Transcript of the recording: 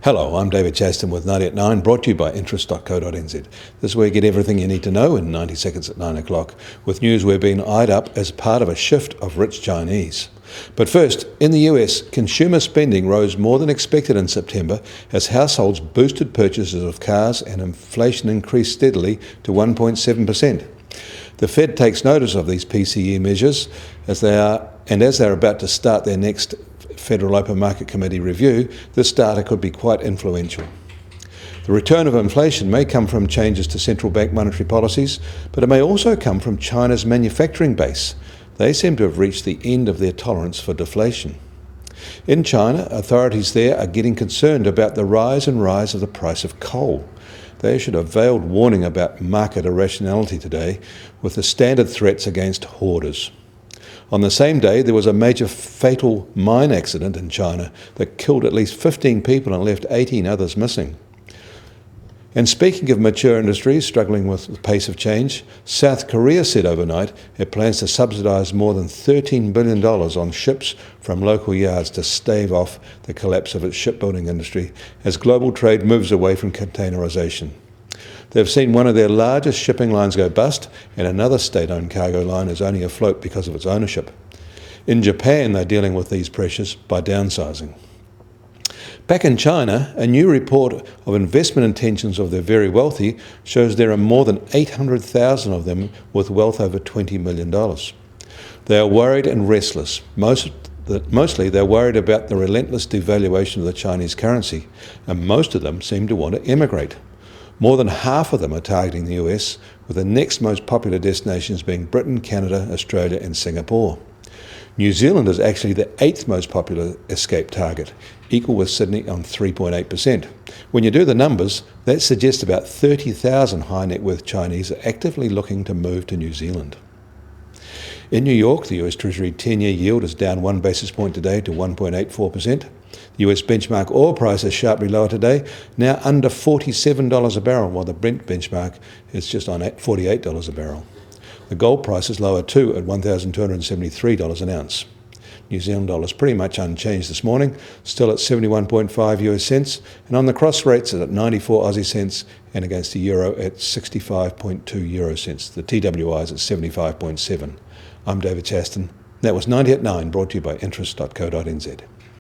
Hello, I'm David Chaston with 90 at 9, brought to you by interest.co.nz. This is where you get everything you need to know in 90 seconds at 9 o'clock, with news we're being eyed up as part of a shift of rich Chinese. But first, in the US, consumer spending rose more than expected in September as households boosted purchases of cars and inflation increased steadily to 1.7%. The Fed takes notice of these PCE measures as they're about to start their next Federal Open Market Committee review. This data could be quite influential. The return of inflation may come from changes to central bank monetary policies, but it may also come from China's manufacturing base. They seem to have reached the end of their tolerance for deflation. In China, authorities there are getting concerned about the rise of the price of coal. They issued a veiled warning about market irrationality today, with the standard threats against hoarders. On the same day, there was a major fatal mine accident in China that killed at least 15 people and left 18 others missing. And speaking of mature industries struggling with the pace of change, South Korea said overnight it plans to subsidise more than $13 billion on ships from local yards to stave off the collapse of its shipbuilding industry as global trade moves away from containerisation. They've seen one of their largest shipping lines go bust, and another state-owned cargo line is only afloat because of its ownership. In Japan, they're dealing with these pressures by downsizing. Back in China, a new report of investment intentions of the very wealthy shows there are more than 800,000 of them with wealth over $20 million. They are worried and restless. Mostly they're worried about the relentless devaluation of the Chinese currency, and most of them seem to want to emigrate. More than half of them are targeting the US, with the next most popular destinations being Britain, Canada, Australia and Singapore. New Zealand is actually the 8th most popular escape target, equal with Sydney on 3.8%. When you do the numbers, that suggests about 30,000 high net worth Chinese are actively looking to move to New Zealand. In New York, the US Treasury 10-year yield is down 1 basis point today to 1.84%. The US benchmark oil price is sharply lower today, now under $47 a barrel, while the Brent benchmark is just on $48 a barrel. The gold price is lower too at $1,273 an ounce. New Zealand dollar is pretty much unchanged this morning, still at 71.5 US cents, and on the cross rates at 94 Aussie cents and against the euro at 65.2 euro cents. The TWI is at 75.7. I'm David Chaston. That was 90 at 9, brought to you by interest.co.nz.